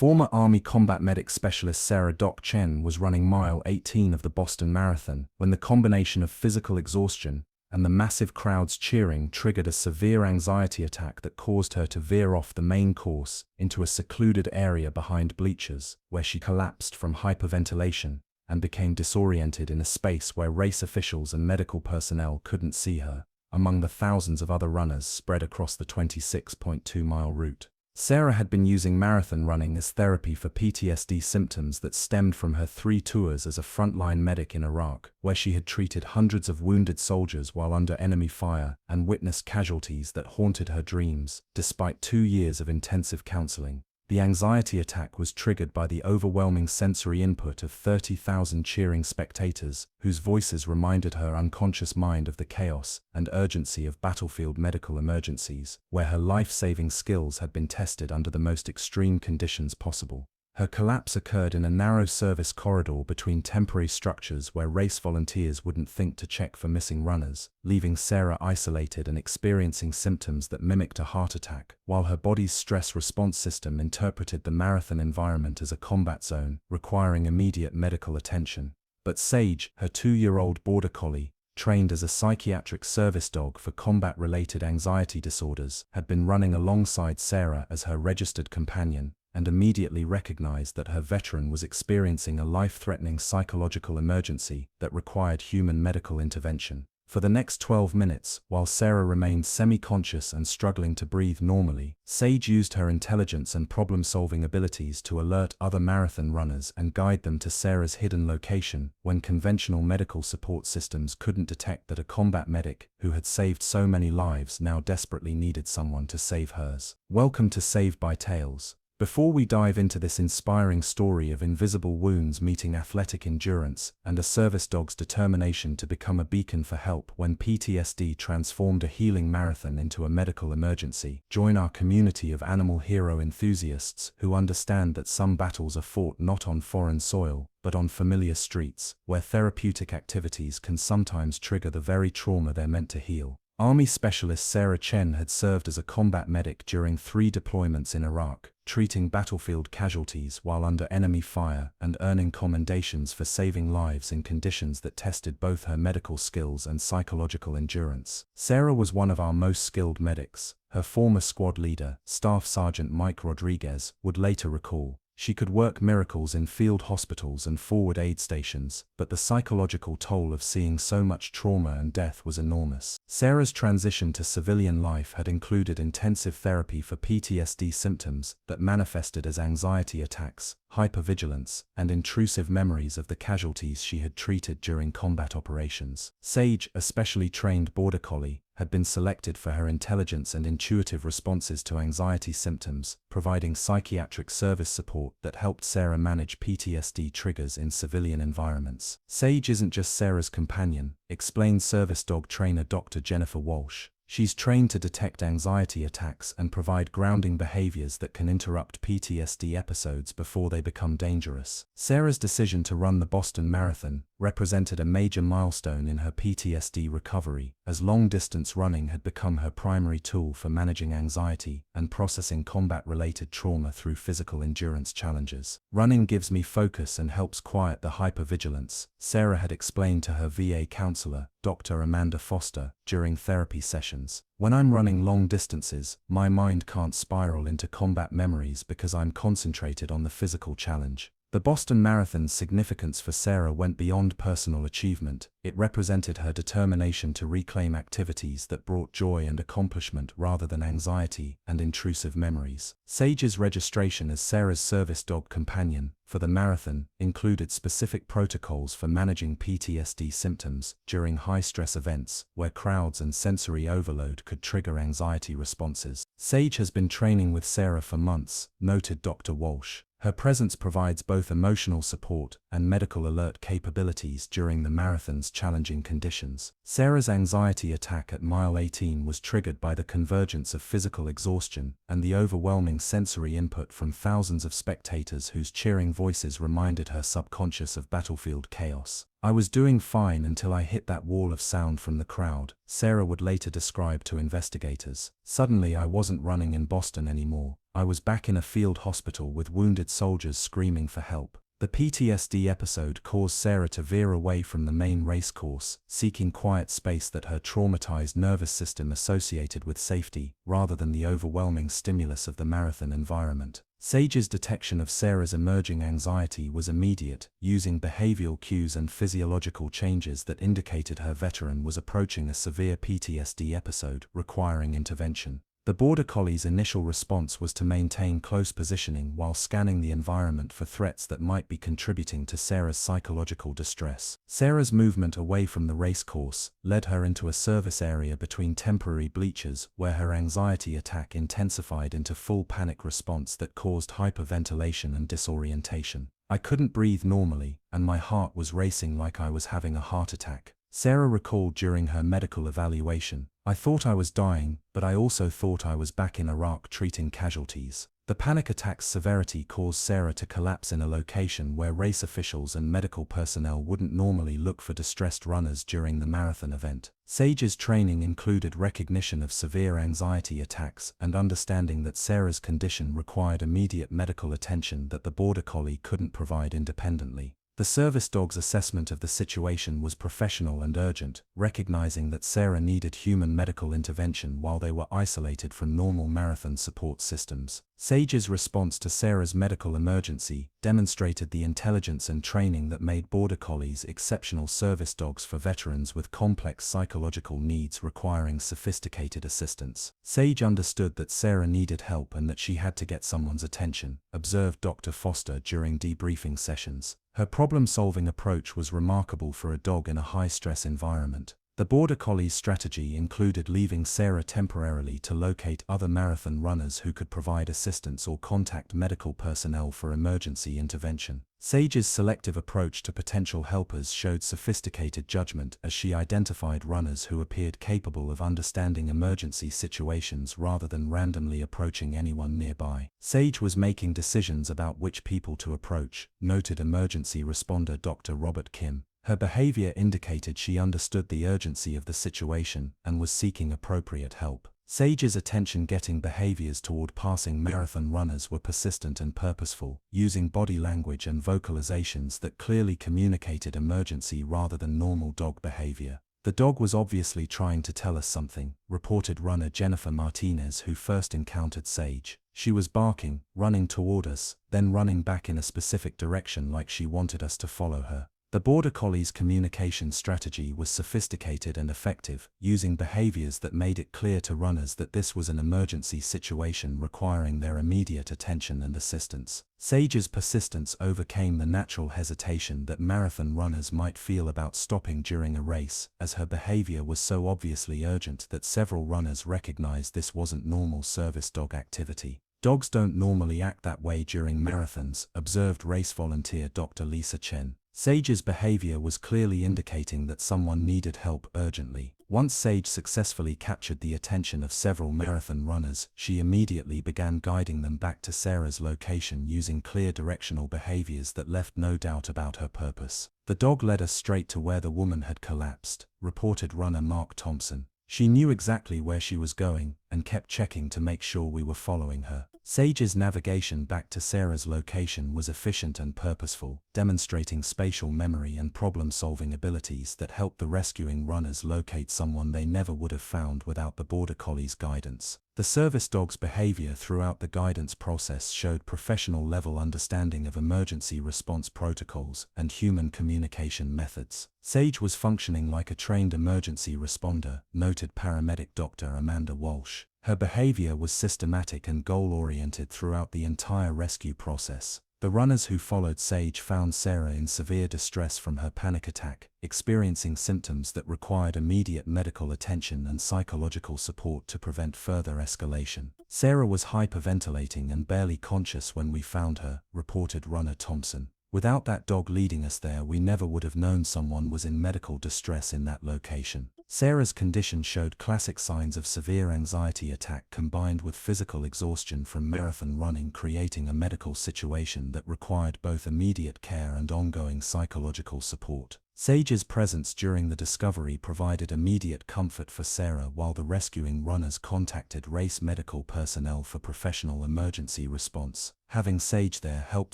Former Army combat medic specialist Sarah Chen was running mile 18 of the Boston Marathon when the combination of physical exhaustion and the massive crowds cheering triggered a severe anxiety attack that caused her to veer off the main course into a secluded area behind bleachers, where she collapsed from hyperventilation and became disoriented in a space where race officials and medical personnel couldn't see her, among the thousands of other runners spread across the 26.2-mile route. Sarah had been using marathon running as therapy for PTSD symptoms that stemmed from her 3 tours as a frontline medic in Iraq, where she had treated hundreds of wounded soldiers while under enemy fire and witnessed casualties that haunted her dreams. Despite 2 years of intensive counseling, the anxiety attack was triggered by the overwhelming sensory input of 30,000 cheering spectators, whose voices reminded her unconscious mind of the chaos and urgency of battlefield medical emergencies, where her life-saving skills had been tested under the most extreme conditions possible. Her collapse occurred in a narrow service corridor between temporary structures where race volunteers wouldn't think to check for missing runners, leaving Sarah isolated and experiencing symptoms that mimicked a heart attack, while her body's stress response system interpreted the marathon environment as a combat zone, requiring immediate medical attention. But Sage, her 2-year-old Border Collie, trained as a psychiatric service dog for combat-related anxiety disorders, had been running alongside Sarah as her registered companion, and immediately recognized that her veteran was experiencing a life-threatening psychological emergency that required human medical intervention. For the next 12 minutes, while Sarah remained semi-conscious and struggling to breathe normally, Sage used her intelligence and problem-solving abilities to alert other marathon runners and guide them to Sarah's hidden location when conventional medical support systems couldn't detect that a combat medic, who had saved so many lives, now desperately needed someone to save hers. Welcome to Saved by Tales. Before we dive into this inspiring story of invisible wounds meeting athletic endurance and a service dog's determination to become a beacon for help when PTSD transformed a healing marathon into a medical emergency, join our community of animal hero enthusiasts who understand that some battles are fought not on foreign soil, but on familiar streets, where therapeutic activities can sometimes trigger the very trauma they're meant to heal. Army Specialist Sarah Chen had served as a combat medic during 3 deployments in Iraq, treating battlefield casualties while under enemy fire and earning commendations for saving lives in conditions that tested both her medical skills and psychological endurance. Sarah was one of our most skilled medics. Her former squad leader, Staff Sergeant Mike Rodriguez, would later recall. She could work miracles in field hospitals and forward aid stations, but the psychological toll of seeing so much trauma and death was enormous. Sarah's transition to civilian life had included intensive therapy for PTSD symptoms that manifested as anxiety attacks, hypervigilance, and intrusive memories of the casualties she had treated during combat operations. Sage, a specially trained Border Collie, had been selected for her intelligence and intuitive responses to anxiety symptoms, providing psychiatric service support that helped Sarah manage PTSD triggers in civilian environments. Sage isn't just Sarah's companion, explained service dog trainer Dr. Jennifer Walsh. She's trained to detect anxiety attacks and provide grounding behaviors that can interrupt PTSD episodes before they become dangerous. Sarah's decision to run the Boston Marathon represented a major milestone in her PTSD recovery, as long-distance running had become her primary tool for managing anxiety and processing combat-related trauma through physical endurance challenges. "Running gives me focus and helps quiet the hypervigilance," Sarah had explained to her VA counselor, Dr. Amanda Foster, during therapy sessions. "When I'm running long distances, my mind can't spiral into combat memories because I'm concentrated on the physical challenge." The Boston Marathon's significance for Sarah went beyond personal achievement. It represented her determination to reclaim activities that brought joy and accomplishment rather than anxiety and intrusive memories. Sage's registration as Sarah's service dog companion for the marathon included specific protocols for managing PTSD symptoms during high-stress events where crowds and sensory overload could trigger anxiety responses. "Sage has been training with Sarah for months," noted Dr. Walsh. "Her presence provides both emotional support and medical alert capabilities during the marathon's challenging conditions." Sarah's anxiety attack at mile 18 was triggered by the convergence of physical exhaustion and the overwhelming sensory input from thousands of spectators whose cheering voices reminded her subconscious of battlefield chaos. "I was doing fine until I hit that wall of sound from the crowd," Sarah would later describe to investigators. "Suddenly I wasn't running in Boston anymore. I was back in a field hospital with wounded soldiers screaming for help. The PTSD episode caused Sarah to veer away from the main race course, seeking quiet space that her traumatized nervous system associated with safety, rather than the overwhelming stimulus of the marathon environment. Sage's detection of Sarah's emerging anxiety was immediate, using behavioral cues and physiological changes that indicated her veteran was approaching a severe PTSD episode, requiring intervention. The Border Collie's initial response was to maintain close positioning while scanning the environment for threats that might be contributing to Sarah's psychological distress. Sarah's movement away from the race course led her into a service area between temporary bleachers where her anxiety attack intensified into full panic response that caused hyperventilation and disorientation. I couldn't breathe normally, and my heart was racing like I was having a heart attack. Sarah recalled during her medical evaluation, "I thought I was dying, but I also thought I was back in Iraq treating casualties." The panic attack's severity caused Sarah to collapse in a location where race officials and medical personnel wouldn't normally look for distressed runners during the marathon event. Sage's training included recognition of severe anxiety attacks and understanding that Sarah's condition required immediate medical attention that the Border Collie couldn't provide independently. The service dog's assessment of the situation was professional and urgent, recognizing that Sarah needed human medical intervention while they were isolated from normal marathon support systems. Sage's response to Sarah's medical emergency demonstrated the intelligence and training that made Border Collies exceptional service dogs for veterans with complex psychological needs requiring sophisticated assistance. Sage understood that Sarah needed help and that she had to get someone's attention, observed Dr. Foster during debriefing sessions. Her problem-solving approach was remarkable for a dog in a high-stress environment. The Border Collie's strategy included leaving Sarah temporarily to locate other marathon runners who could provide assistance or contact medical personnel for emergency intervention. Sage's selective approach to potential helpers showed sophisticated judgment as she identified runners who appeared capable of understanding emergency situations rather than randomly approaching anyone nearby. Sage was making decisions about which people to approach, noted emergency responder Dr. Robert Kim. Her behavior indicated she understood the urgency of the situation and was seeking appropriate help. Sage's attention-getting behaviors toward passing marathon runners were persistent and purposeful, using body language and vocalizations that clearly communicated emergency rather than normal dog behavior. "The dog was obviously trying to tell us something," reported runner Jennifer Martinez, who first encountered Sage. "She was barking, running toward us, then running back in a specific direction like she wanted us to follow her." The Border Collie's communication strategy was sophisticated and effective, using behaviors that made it clear to runners that this was an emergency situation requiring their immediate attention and assistance. Sage's persistence overcame the natural hesitation that marathon runners might feel about stopping during a race, as her behavior was so obviously urgent that several runners recognized this wasn't normal service dog activity. "Dogs don't normally act that way during marathons," observed race volunteer Dr. Lisa Chen. Sage's behavior was clearly indicating that someone needed help urgently. Once Sage successfully captured the attention of several marathon runners, she immediately began guiding them back to Sarah's location using clear directional behaviors that left no doubt about her purpose. "The dog led us straight to where the woman had collapsed," reported runner Mark Thompson. "She knew exactly where she was going and kept checking to make sure we were following her." Sage's navigation back to Sarah's location was efficient and purposeful, demonstrating spatial memory and problem-solving abilities that helped the rescuing runners locate someone they never would have found without the Border Collie's guidance. The service dog's behavior throughout the guidance process showed professional-level understanding of emergency response protocols and human communication methods. Sage was functioning like a trained emergency responder, noted paramedic Dr. Amanda Walsh. Her behavior was systematic and goal-oriented throughout the entire rescue process. The runners who followed Sage found Sarah in severe distress from her panic attack, experiencing symptoms that required immediate medical attention and psychological support to prevent further escalation. "Sarah was hyperventilating and barely conscious when we found her," reported runner Thompson. "Without that dog leading us there, we never would have known someone was in medical distress in that location." Sarah's condition showed classic signs of severe anxiety attack combined with physical exhaustion from marathon running, creating a medical situation that required both immediate care and ongoing psychological support. Sage's presence during the discovery provided immediate comfort for Sarah, while the rescuing runners contacted race medical personnel for professional emergency response. Having Sage there helped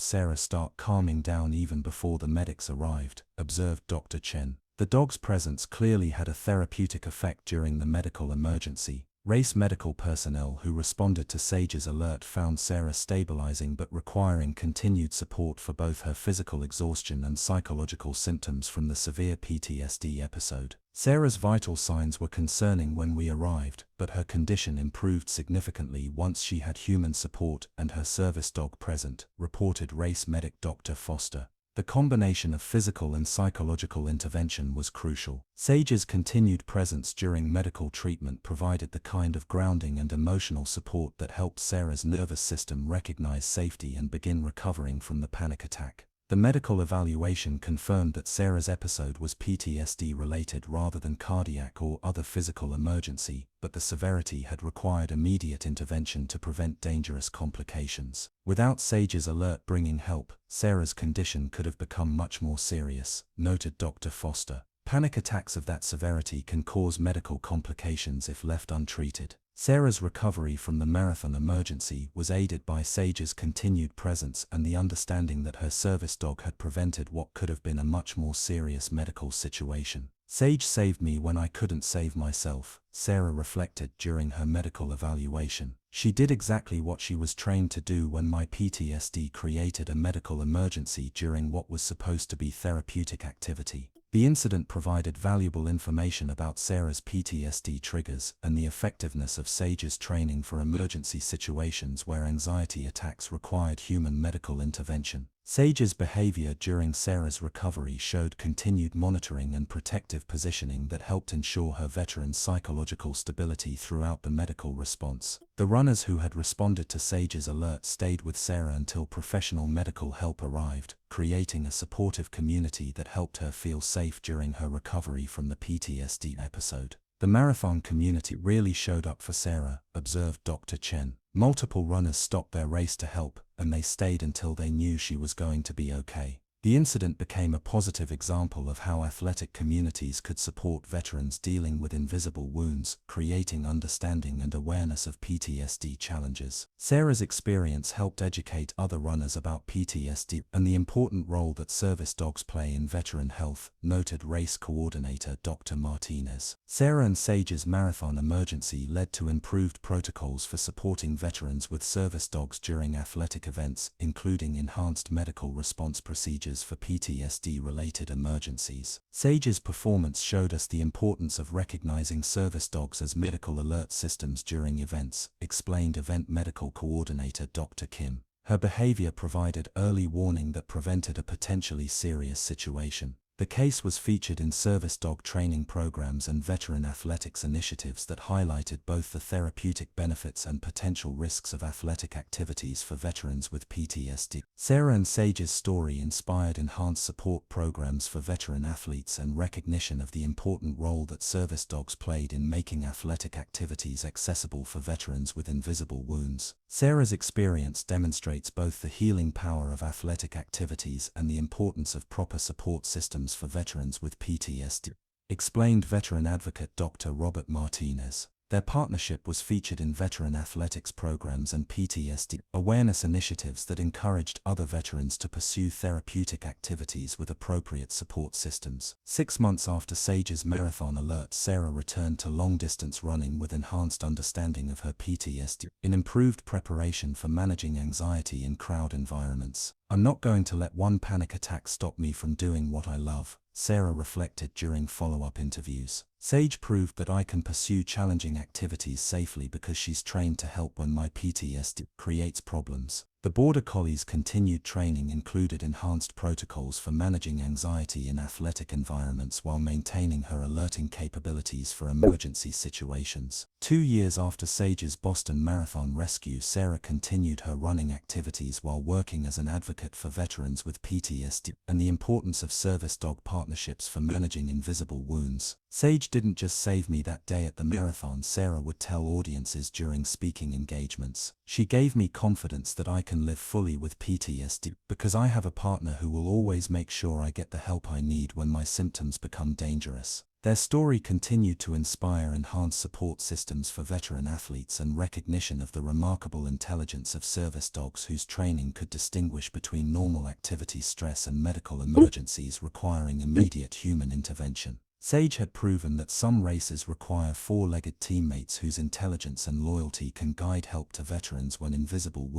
Sarah start calming down even before the medics arrived, observed Dr. Chen. The dog's presence clearly had a therapeutic effect during the medical emergency. Race medical personnel who responded to Sage's alert found Sarah stabilizing but requiring continued support for both her physical exhaustion and psychological symptoms from the severe PTSD episode. Sarah's vital signs were concerning when we arrived, but her condition improved significantly once she had human support and her service dog present, reported race medic Dr. Foster. The combination of physical and psychological intervention was crucial. Sage's continued presence during medical treatment provided the kind of grounding and emotional support that helped Sarah's nervous system recognize safety and begin recovering from the panic attack. The medical evaluation confirmed that Sarah's episode was PTSD-related rather than cardiac or other physical emergency, but the severity had required immediate intervention to prevent dangerous complications. Without Sage's alert bringing help, Sarah's condition could have become much more serious, noted Dr. Foster. Panic attacks of that severity can cause medical complications if left untreated. Sarah's recovery from the marathon emergency was aided by Sage's continued presence and the understanding that her service dog had prevented what could have been a much more serious medical situation. Sage saved me when I couldn't save myself, Sarah reflected during her medical evaluation. She did exactly what she was trained to do when my PTSD created a medical emergency during what was supposed to be therapeutic activity. The incident provided valuable information about Sarah's PTSD triggers and the effectiveness of Sage's training for emergency situations where anxiety attacks required human medical intervention. Sage's behavior during Sarah's recovery showed continued monitoring and protective positioning that helped ensure her veteran's psychological stability throughout the medical response. The runners who had responded to Sage's alert stayed with Sarah until professional medical help arrived, creating a supportive community that helped her feel safe during her recovery from the PTSD episode. The marathon community really showed up for Sarah, observed Dr. Chen. Multiple runners stopped their race to help, and they stayed until they knew she was going to be okay. The incident became a positive example of how athletic communities could support veterans dealing with invisible wounds, creating understanding and awareness of PTSD challenges. Sarah's experience helped educate other runners about PTSD and the important role that service dogs play in veteran health, noted race coordinator Dr. Martinez. Sarah and Sage's marathon emergency led to improved protocols for supporting veterans with service dogs during athletic events, including enhanced medical response procedures for PTSD-related emergencies. Sage's performance showed us the importance of recognizing service dogs as medical alert systems during events, explained event medical coordinator Dr. Kim. Her behavior provided early warning that prevented a potentially serious situation. The case was featured in service dog training programs and veteran athletics initiatives that highlighted both the therapeutic benefits and potential risks of athletic activities for veterans with PTSD. Sarah and Sage's story inspired enhanced support programs for veteran athletes and recognition of the important role that service dogs played in making athletic activities accessible for veterans with invisible wounds. Sarah's experience demonstrates both the healing power of athletic activities and the importance of proper support systems for veterans with PTSD, explained veteran advocate Dr. Robert Martinez. Their partnership was featured in veteran athletics programs and PTSD awareness initiatives that encouraged other veterans to pursue therapeutic activities with appropriate support systems. 6 months after Sage's marathon alert, Sarah returned to long-distance running with enhanced understanding of her PTSD and improved preparation for managing anxiety in crowd environments. "I'm not going to let one panic attack stop me from doing what I love," Sarah reflected during follow-up interviews. "Sage proved that I can pursue challenging activities safely because she's trained to help when my PTSD creates problems." The Border Collie's continued training included enhanced protocols for managing anxiety in athletic environments while maintaining her alerting capabilities for emergency situations. 2 years after Sage's Boston Marathon rescue, Sarah continued her running activities while working as an advocate for veterans with PTSD and the importance of service dog partnerships for managing invisible wounds. Sage Sage didn't just save me that day at the marathon, Sarah would tell audiences during speaking engagements. She gave me confidence that I can live fully with PTSD because I have a partner who will always make sure I get the help I need when my symptoms become dangerous. Their story continued to inspire enhanced support systems for veteran athletes and recognition of the remarkable intelligence of service dogs whose training could distinguish between normal activity stress and medical emergencies requiring immediate human intervention. Sage had proven that some races require four-legged teammates whose intelligence and loyalty can guide help to veterans when invisible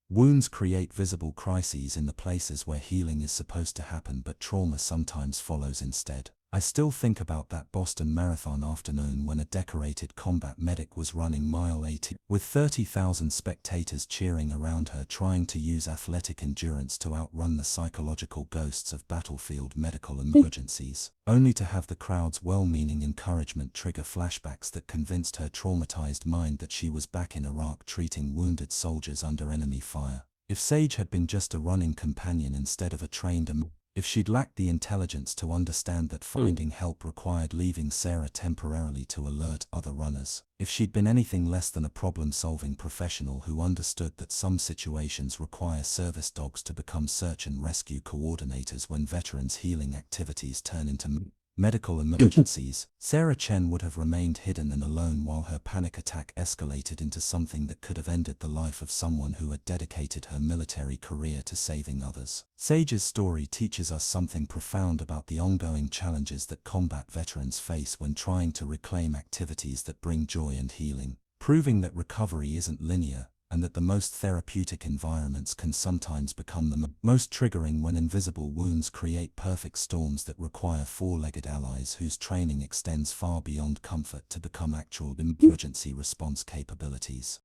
wounds create visible crises in the places where healing is supposed to happen, but trauma sometimes follows instead. I still think about that Boston Marathon afternoon when a decorated combat medic was running mile 80 with 30,000 spectators cheering around her, trying to use athletic endurance to outrun the psychological ghosts of battlefield medical emergencies, only to have the crowd's well-meaning encouragement trigger flashbacks that convinced her traumatized mind that she was back in Iraq treating wounded soldiers under enemy fire. If Sage had been just a running companion instead of a trained if she'd lacked the intelligence to understand that finding help required leaving Sarah temporarily to alert other runners, if she'd been anything less than a problem-solving professional who understood that some situations require service dogs to become search and rescue coordinators when veterans' healing activities turn into medical emergencies, Sarah Chen would have remained hidden and alone while her panic attack escalated into something that could have ended the life of someone who had dedicated her military career to saving others. Sage's story teaches us something profound about the ongoing challenges that combat veterans face when trying to reclaim activities that bring joy and healing, proving that recovery isn't linear, and that the most therapeutic environments can sometimes become the most triggering when invisible wounds create perfect storms that require four-legged allies whose training extends far beyond comfort to become actual emergency response capabilities.